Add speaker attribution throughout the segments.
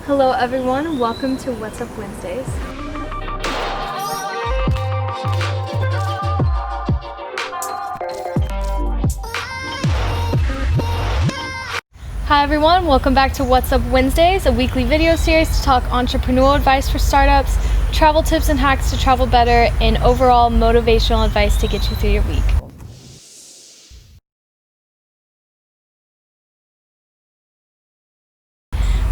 Speaker 1: Hello everyone, welcome to What's Up Wednesdays. Hi everyone, welcome back to What's Up Wednesdays, a weekly video series to talk entrepreneurial advice for startups, travel tips and hacks to travel better, and overall motivational advice to get you through your week.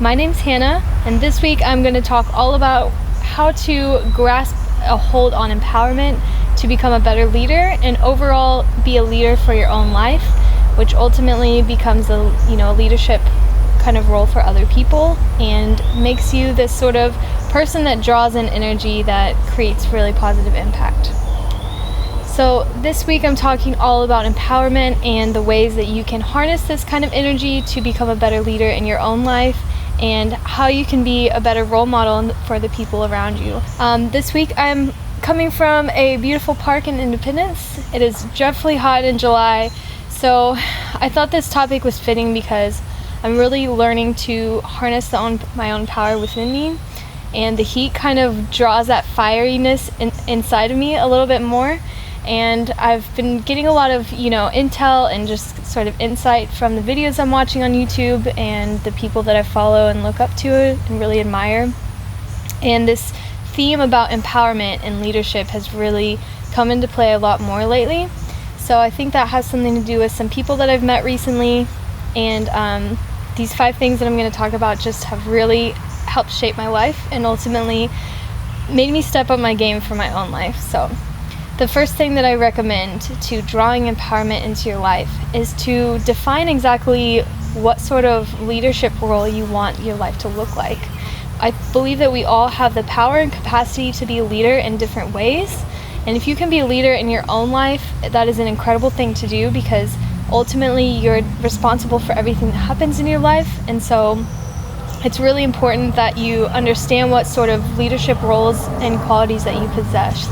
Speaker 1: My name's Hannah, and this week I'm going to talk all about how to grasp a hold on empowerment to become a better leader and overall be a leader for your own life, which ultimately becomes a leadership kind of role for other people and makes you this sort of person that draws in energy that creates really positive impact. So this week I'm talking all about empowerment and the ways that you can harness this kind of energy to become a better leader in your own life, and how you can be a better role model for the people around you. This week I'm coming from a beautiful park in Independence. It is dreadfully hot in July, so I thought this topic was fitting because I'm really learning to harness my own power within me, and the heat kind of draws that fieriness inside of me a little bit more. And I've been getting a lot of intel and just sort of insight from the videos I'm watching on YouTube and the people that I follow and look up to and really admire. And this theme about empowerment and leadership has really come into play a lot more lately. So I think that has something to do with some people that I've met recently, and these 5 things that I'm going to talk about just have really helped shape my life and ultimately made me step up my game for my own life. So the first thing that I recommend to drawing empowerment into your life is to define exactly what sort of leadership role you want your life to look like. I believe that we all have the power and capacity to be a leader in different ways. And if you can be a leader in your own life, that is an incredible thing to do, because ultimately you're responsible for everything that happens in your life. And so it's really important that you understand what sort of leadership roles and qualities that you possess.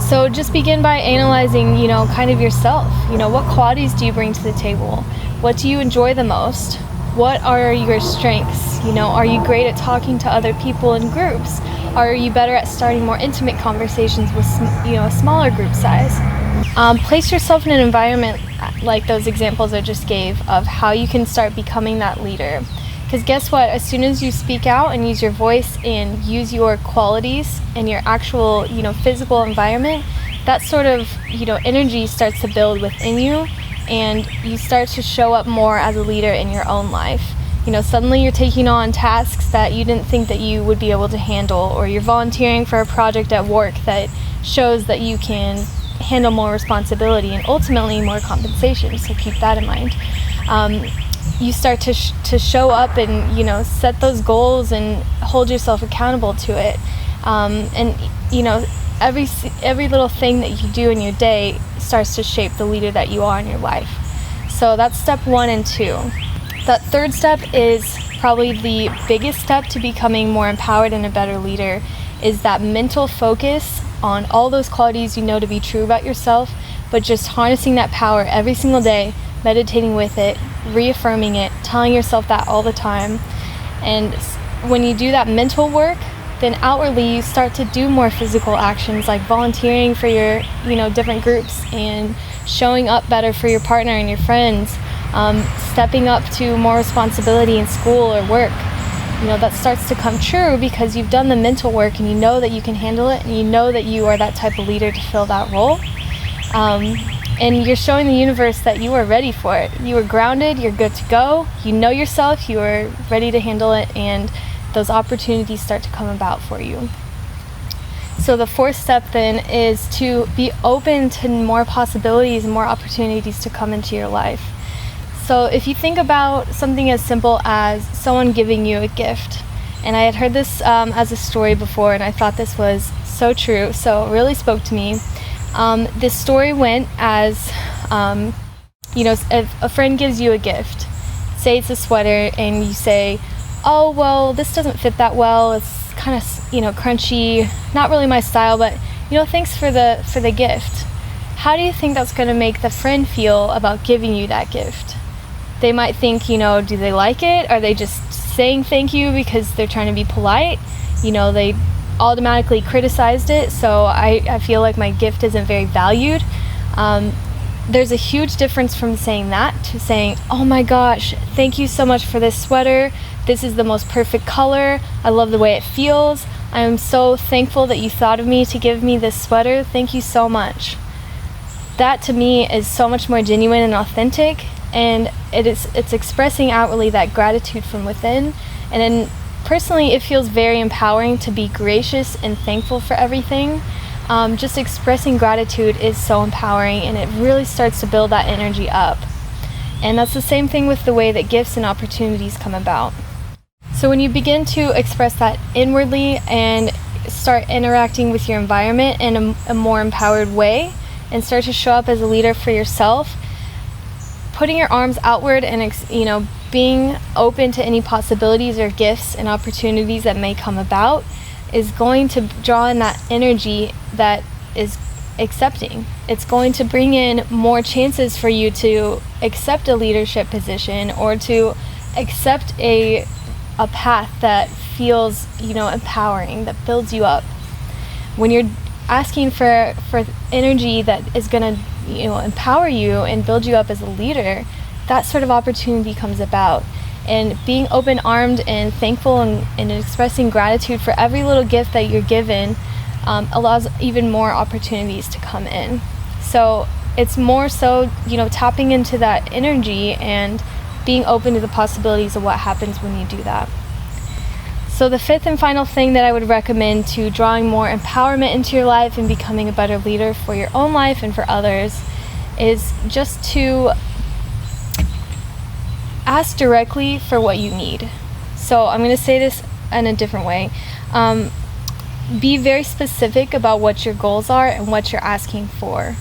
Speaker 1: So just begin by analyzing, kind of yourself. What qualities do you bring to the table? What do you enjoy the most? What are your strengths? Are you great at talking to other people in groups? Are you better at starting more intimate conversations with, a smaller group size? Place yourself in an environment like those examples I just gave of how you can start becoming that leader. Because guess what? As soon as you speak out and use your voice and use your qualities and your actual, physical environment, that sort of, energy starts to build within you, and you start to show up more as a leader in your own life. Suddenly you're taking on tasks that you didn't think that you would be able to handle, or you're volunteering for a project at work that shows that you can handle more responsibility and ultimately more compensation. So keep that in mind. You start to show up and set those goals and hold yourself accountable to it, and every little thing that you do in your day starts to shape the leader that you are in your life. So that's step 1 and 2. That third step is probably the biggest step to becoming more empowered and a better leader, is that mental focus on all those qualities you know to be true about yourself, but just harnessing that power every single day, meditating with it, reaffirming it, telling yourself that all the time. And when you do that mental work, then outwardly you start to do more physical actions like volunteering for your different groups and showing up better for your partner and your friends, stepping up to more responsibility in school or work. That starts to come true because you've done the mental work and you know that you can handle it, and you know that you are that type of leader to fill that role. And you're showing the universe that you are ready for it. You are grounded, you're good to go, you know yourself, you are ready to handle it, and those opportunities start to come about for you. So the fourth step then is to be open to more possibilities and more opportunities to come into your life. So if you think about something as simple as someone giving you a gift, and I had heard this as a story before, and I thought this was so true, so it really spoke to me. This story went as, if a friend gives you a gift, say it's a sweater, and you say, oh, well, this doesn't fit that well, it's kind of, crunchy, not really my style, but, thanks for the gift. How do you think that's going to make the friend feel about giving you that gift? They might think, do they like it? Are they just saying thank you because they're trying to be polite, they automatically criticized it, so I feel like my gift isn't very valued. There's a huge difference from saying that to saying, oh my gosh, thank you so much for this sweater. This is the most perfect color. I love the way it feels. I am so thankful that you thought of me to give me this sweater. Thank you so much. That to me is so much more genuine and authentic, and it's expressing outwardly that gratitude from within. And then personally, it feels very empowering to be gracious and thankful for everything. Just expressing gratitude is so empowering, and it really starts to build that energy up. And that's the same thing with the way that gifts and opportunities come about. So when you begin to express that inwardly and start interacting with your environment in a more empowered way, and start to show up as a leader for yourself, putting your arms outward and being open to any possibilities or gifts and opportunities that may come about is going to draw in that energy that is accepting. It's going to bring in more chances for you to accept a leadership position or to accept a path that feels empowering, that builds you up. When you're asking for energy that is going to empower you and build you up as a leader, that sort of opportunity comes about. And being open-armed and thankful and expressing gratitude for every little gift that you're given allows even more opportunities to come in. So it's more so tapping into that energy and being open to the possibilities of what happens when you do that. So the fifth and final thing that I would recommend to drawing more empowerment into your life and becoming a better leader for your own life and for others is just to ask directly for what you need. So I'm going to say this in a different way. Be very specific about what your goals are and what you're asking for.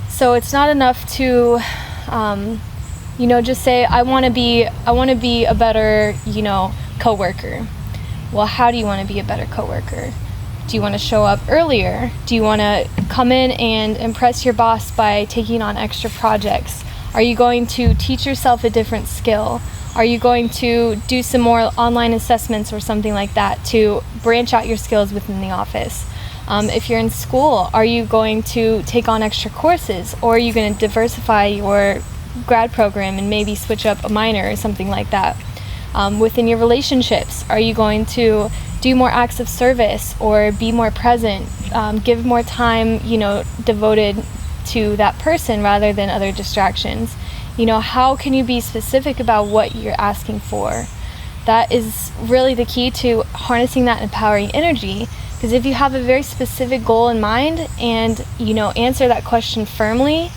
Speaker 1: So it's not enough to just say, I want to be a better coworker. Well, how do you want to be a better coworker? Do you want to show up earlier? Do you want to come in and impress your boss by taking on extra projects? Are you going to teach yourself a different skill? Are you going to do some more online assessments or something like that to branch out your skills within the office? If you're in school, are you going to take on extra courses, or are you going to diversify your grad program and maybe switch up a minor or something like that? Within your relationships, are you going to do more acts of service or be more present, give more time, devoted to that person rather than other distractions? How can you be specific about what you're asking for? That is really the key to harnessing that empowering energy, because if you have a very specific goal in mind and answer that question firmly,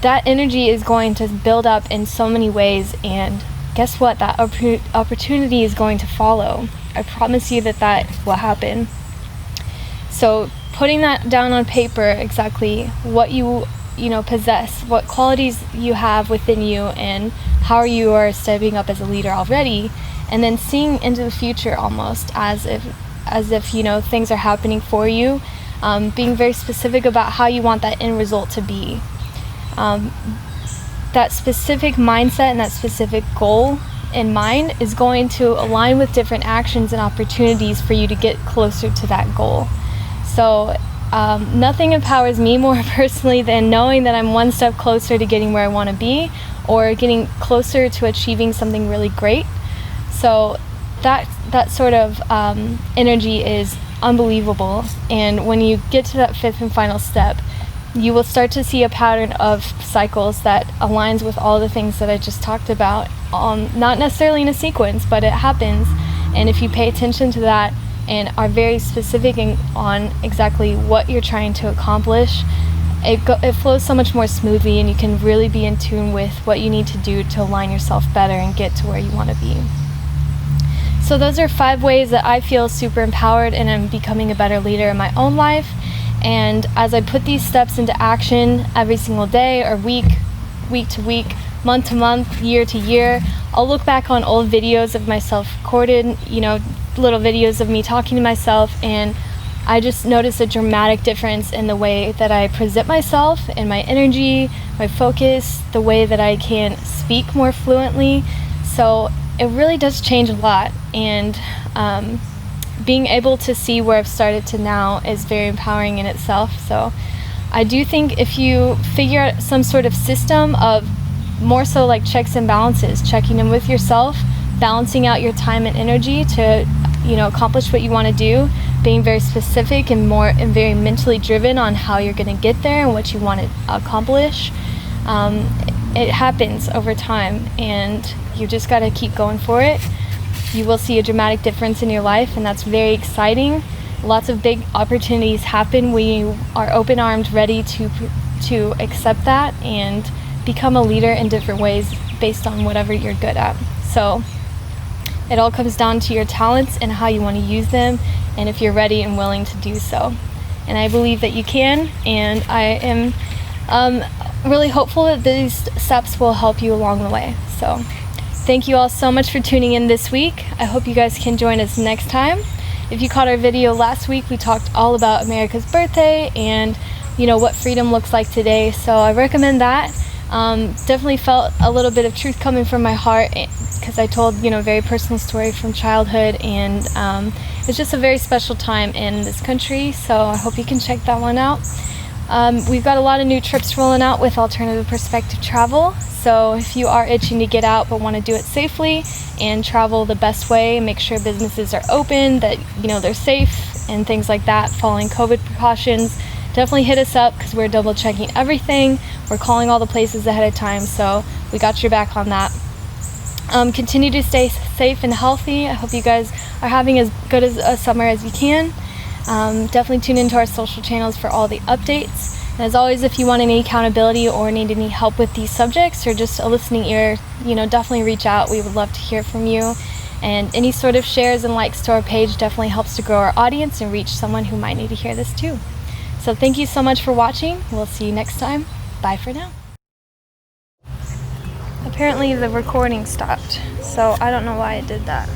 Speaker 1: that energy is going to build up in so many ways, and guess what? That opportunity is going to follow. I promise you that will happen. So putting that down on paper, exactly what you possess, what qualities you have within you, and how you are stepping up as a leader already, and then seeing into the future almost as if things are happening for you, being very specific about how you want that end result to be. That specific mindset and that specific goal in mind is going to align with different actions and opportunities for you to get closer to that goal. So nothing empowers me more personally than knowing that I'm one step closer to getting where I want to be, or getting closer to achieving something really great. So that sort of energy is unbelievable. And when you get to that fifth and final step, you will start to see a pattern of cycles that aligns with all the things that I just talked about, not necessarily in a sequence, but it happens. And if you pay attention to that and are very specific on exactly what you're trying to accomplish, it flows so much more smoothly, and you can really be in tune with what you need to do to align yourself better and get to where you want to be. So those are 5 ways that I feel super empowered and I'm becoming a better leader in my own life. And as I put these steps into action every single day, or week to week, month to month, year to year, I'll look back on old videos of myself recorded, little videos of me talking to myself, and I just notice a dramatic difference in the way that I present myself and my energy, my focus, the way that I can speak more fluently. So it really does change a lot. And being able to see where I've started to now is very empowering in itself. So I do think if you figure out some sort of system of more so like checks and balances, checking in with yourself, balancing out your time and energy to, accomplish what you want to do, being very specific and very mentally driven on how you're going to get there and what you want to accomplish. It happens over time, and you just got to keep going for it. You will see a dramatic difference in your life, and that's very exciting. Lots of big opportunities happen when you are open-armed, ready to accept that and become a leader in different ways based on whatever you're good at. So it all comes down to your talents and how you want to use them, and if you're ready and willing to do so. And I believe that you can, and I am really hopeful that these steps will help you along the way. So thank you all so much for tuning in this week. I hope you guys can join us next time. If you caught our video last week, we talked all about America's birthday and what freedom looks like today. So I recommend that. Definitely felt a little bit of truth coming from my heart because I told a very personal story from childhood, and it's just a very special time in this country. So I hope you can check that one out. We've got a lot of new trips rolling out with Alternative Perspective Travel. So if you are itching to get out but want to do it safely and travel the best way, make sure businesses are open, that they're safe and things like that, following COVID precautions, definitely hit us up because we're double checking everything. We're calling all the places ahead of time, so we got your back on that. Continue to stay safe and healthy. I hope you guys are having as good as a summer as you can. Definitely tune into our social channels for all the updates. And as always, if you want any accountability or need any help with these subjects or just a listening ear, definitely reach out. We would love to hear from you. And any sort of shares and likes to our page definitely helps to grow our audience and reach someone who might need to hear this too. So thank you so much for watching. We'll see you next time. Bye for now. Apparently the recording stopped, so I don't know why it did that.